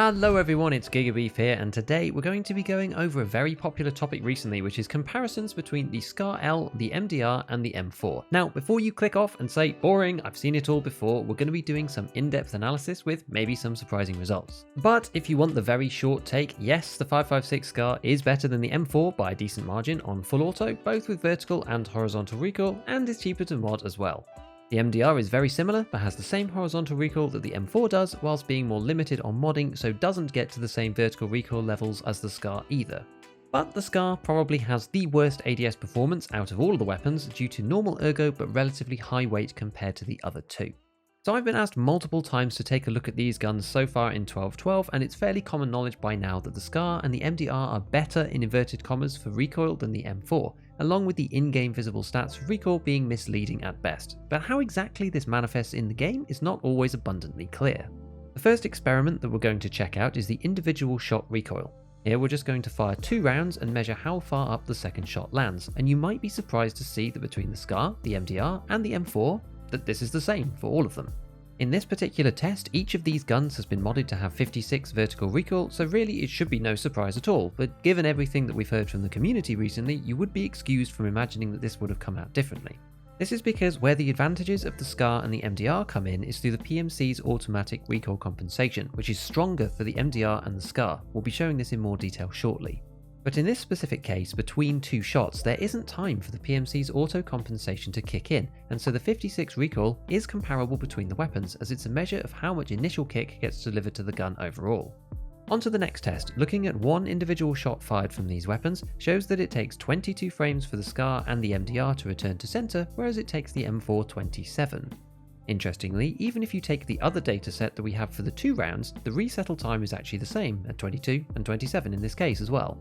Hello everyone, it's GigaBeef here, and today we're going to be going over a very popular topic recently, which is comparisons between the Scar L, the MDR, and the M4. Now, before you click off and say, boring, I've seen it all before, we're going to be doing some in-depth analysis with maybe some surprising results. But if you want the very short take, yes, the 5.56 Scar is better than the M4 by a decent margin on full auto, both with vertical and horizontal recoil, and is cheaper to mod as well. The MDR is very similar, but has the same horizontal recoil that the M4 does, whilst being more limited on modding, so doesn't get to the same vertical recoil levels as the Scar either. But the Scar probably has the worst ADS performance out of all of the weapons due to normal Ergo but relatively high weight compared to the other two. So I've been asked multiple times to take a look at these guns so far in 12.12, and it's fairly common knowledge by now that the Scar and the MDR are better in inverted commas for recoil than the M4, along with the in-game visible stats for recoil being misleading at best. But how exactly this manifests in the game is not always abundantly clear. The first experiment that we're going to check out is the individual shot recoil. Here we're just going to fire 2 rounds and measure how far up the second shot lands, and you might be surprised to see that between the Scar, the MDR, and the M4, that this is the same for all of them. In this particular test, each of these guns has been modded to have 56 vertical recoil, so really it should be no surprise at all, but given everything that we've heard from the community recently, you would be excused from imagining that this would have come out differently. This is because where the advantages of the Scar and the MDR come in is through the PMC's automatic recoil compensation, which is stronger for the MDR and the Scar. We'll be showing this in more detail shortly. But in this specific case, between 2 shots, there isn't time for the PMC's auto compensation to kick in, and so the 56 recoil is comparable between the weapons, as it's a measure of how much initial kick gets delivered to the gun overall. On to the next test. Looking at one individual shot fired from these weapons shows that it takes 22 frames for the Scar and the MDR to return to center, whereas it takes the M4 27. Interestingly, even if you take the other dataset that we have for the 2 rounds, the resettle time is actually the same at 22 and 27 in this case as well.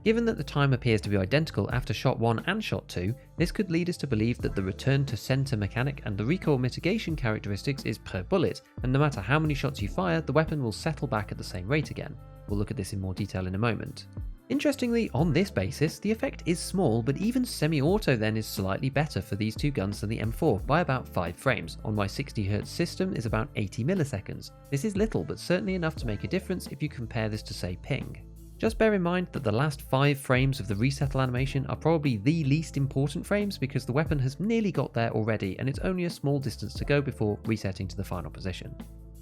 Given that the time appears to be identical after shot 1 and shot 2, this could lead us to believe that the return to center mechanic and the recoil mitigation characteristics is per bullet, and no matter how many shots you fire, the weapon will settle back at the same rate again. We'll look at this in more detail in a moment. Interestingly, on this basis, the effect is small, but even semi-auto then is slightly better for these 2 guns than the M4 by about 5 frames. On my 60Hz system is about 80 milliseconds. This is little, but certainly enough to make a difference if you compare this to, say, ping. Just bear in mind that the last 5 frames of the resettle animation are probably the least important frames because the weapon has nearly got there already and it's only a small distance to go before resetting to the final position.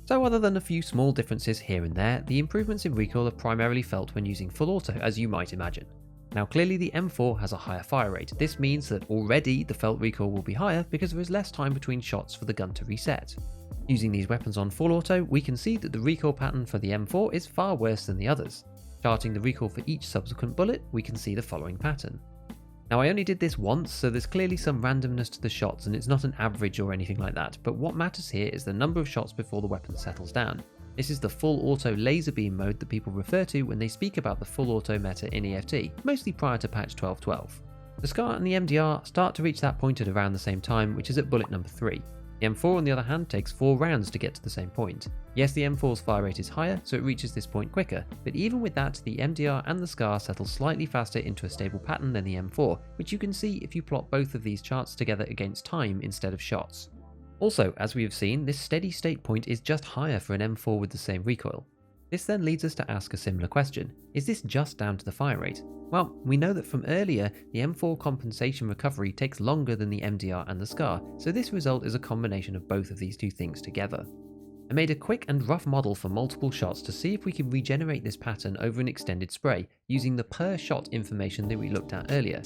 So other than a few small differences here and there, the improvements in recoil are primarily felt when using full auto, as you might imagine. Now clearly the M4 has a higher fire rate. This means that already the felt recoil will be higher because there is less time between shots for the gun to reset. Using these weapons on full auto, we can see that the recoil pattern for the M4 is far worse than the others. Charting the recoil for each subsequent bullet, we can see the following pattern. Now I only did this once, so there's clearly some randomness to the shots and it's not an average or anything like that, but what matters here is the number of shots before the weapon settles down. This is the full auto laser beam mode that people refer to when they speak about the full auto meta in EFT, mostly prior to patch 12.12. The Scar and the MDR start to reach that point at around the same time, which is at bullet number 3. The M4 on the other hand takes 4 rounds to get to the same point. Yes, the M4's fire rate is higher, so it reaches this point quicker, but even with that, the MDR and the Scar settle slightly faster into a stable pattern than the M4, which you can see if you plot both of these charts together against time instead of shots. Also, as we have seen, this steady state point is just higher for an M4 with the same recoil. This then leads us to ask a similar question. Is this just down to the fire rate? Well, we know that from earlier, the M4 compensation recovery takes longer than the MDR and the Scar, so this result is a combination of both of these 2 things together. I made a quick and rough model for multiple shots to see if we could regenerate this pattern over an extended spray, using the per shot information that we looked at earlier.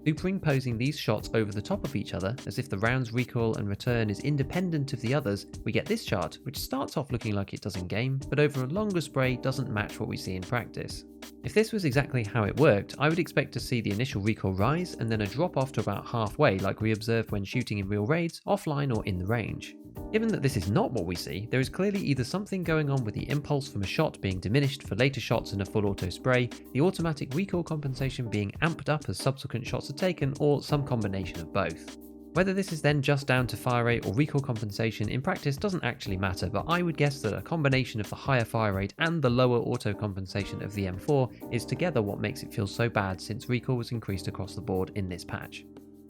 Superimposing these shots over the top of each other, as if the round's recoil and return is independent of the others, we get this chart, which starts off looking like it does in game, but over a longer spray doesn't match what we see in practice. If this was exactly how it worked, I would expect to see the initial recoil rise and then a drop off to about halfway like we observed when shooting in real raids, offline or in the range. Given that this is not what we see, there is clearly either something going on with the impulse from a shot being diminished for later shots in a full auto spray, the automatic recoil compensation being amped up as subsequent shots are taken, or some combination of both. Whether this is then just down to fire rate or recoil compensation in practice doesn't actually matter, but I would guess that a combination of the higher fire rate and the lower auto compensation of the M4 is together what makes it feel so bad since recoil was increased across the board in this patch.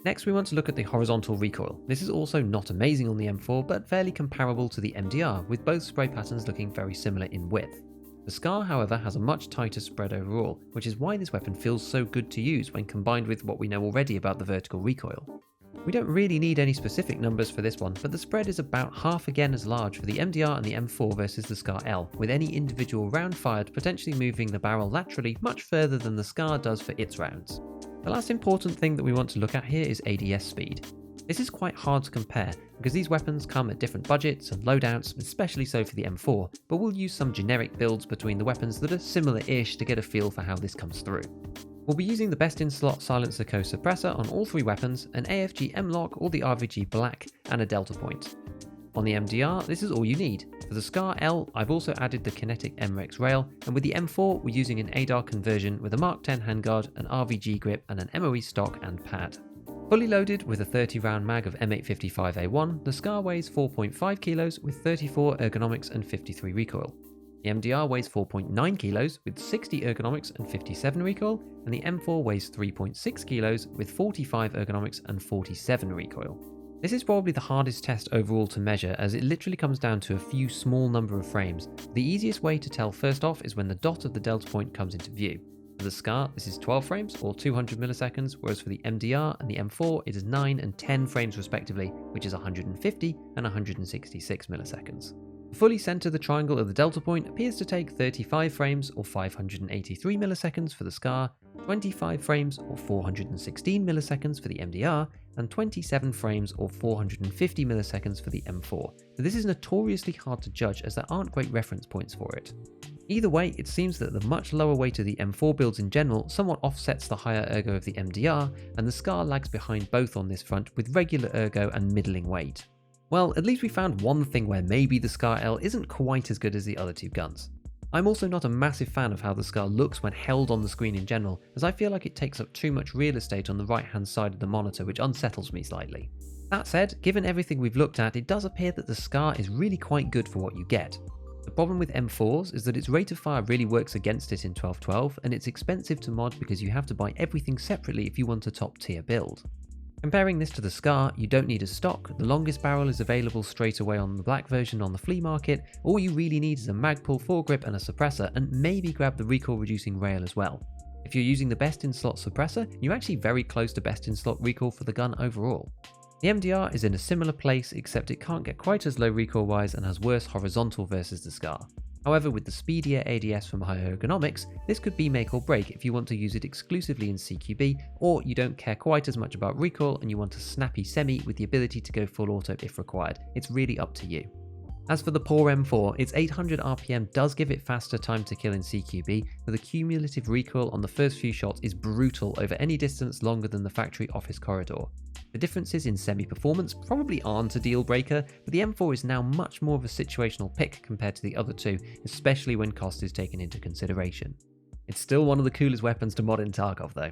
Next we want to look at the horizontal recoil. This is also not amazing on the M4 but fairly comparable to the MDR, with both spray patterns looking very similar in width. The Scar, however, has a much tighter spread overall, which is why this weapon feels so good to use when combined with what we know already about the vertical recoil. We don't really need any specific numbers for this one, but the spread is about half again as large for the MDR and the M4 versus the Scar L, with any individual round fired potentially moving the barrel laterally much further than the Scar does for its rounds. The last important thing that we want to look at here is ADS speed. This is quite hard to compare because these weapons come at different budgets and loadouts, especially so for the M4, but we'll use some generic builds between the weapons that are similar-ish to get a feel for how this comes through. We'll be using the best-in-slot silencer co-suppressor on all 3 weapons, an AFG M-Lock or the RVG Black, and a delta point. On the MDR, this is all you need. For the Scar L, I've also added the kinetic MREX rail, and with the M4, we're using an ADAR conversion with a Mark 10 handguard, an RVG grip, and an MOE stock and pad. Fully loaded with a 30-round mag of M855A1, the Scar weighs 4.5 kilos with 34 ergonomics and 53 recoil. The MDR weighs 4.9 kilos with 60 ergonomics and 57 recoil, and the M4 weighs 3.6 kilos with 45 ergonomics and 47 recoil. This is probably the hardest test overall to measure, as it literally comes down to a few small number of frames. The easiest way to tell first off is when the dot of the delta point comes into view. For the Scar, this is 12 frames or 200 milliseconds, whereas for the MDR and the M4 it is 9 and 10 frames respectively, which is 150 and 166 milliseconds. Fully center the triangle of the delta point appears to take 35 frames or 583 milliseconds for the Scar, 25 frames or 416 milliseconds for the MDR, and 27 frames or 450 milliseconds for the M4. So this is notoriously hard to judge as there aren't great reference points for it. Either way, it seems that the much lower weight of the M4 builds in general somewhat offsets the higher ergo of the MDR, and the Scar lags behind both on this front with regular ergo and middling weight. Well, at least we found one thing where maybe the Scar L isn't quite as good as the other 2 guns. I'm also not a massive fan of how the Scar looks when held on the screen in general, as I feel like it takes up too much real estate on the right hand side of the monitor, which unsettles me slightly. That said, given everything we've looked at, it does appear that the Scar is really quite good for what you get. The problem with M4s is that its rate of fire really works against it in 1212, and it's expensive to mod because you have to buy everything separately if you want a top tier build. Comparing this to the Scar, you don't need a stock, the longest barrel is available straight away on the black version on the flea market, all you really need is a magpul foregrip and a suppressor, and maybe grab the recoil reducing rail as well. If you're using the best in slot suppressor, you're actually very close to best in slot recoil for the gun overall. The MDR is in a similar place, except it can't get quite as low recoil wise and has worse horizontal versus the Scar. However, with the speedier ADS from higher ergonomics, this could be make or break if you want to use it exclusively in CQB, or you don't care quite as much about recoil and you want a snappy semi with the ability to go full auto if required. It's really up to you. As for the poor M4, its 800 RPM does give it faster time to kill in CQB, but the cumulative recoil on the first few shots is brutal over any distance longer than the factory office corridor. The differences in semi-performance probably aren't a deal breaker, but the M4 is now much more of a situational pick compared to the other 2, especially when cost is taken into consideration. It's still one of the coolest weapons to mod in Tarkov though.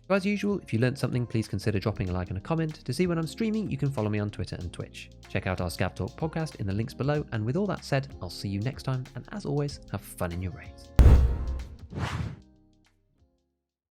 So as usual, if you learned something, please consider dropping a like and a comment. To see when I'm streaming, you can follow me on Twitter and Twitch. Check out our Scav Talk podcast in the links below, and with all that said, I'll see you next time, and as always, have fun in your raids.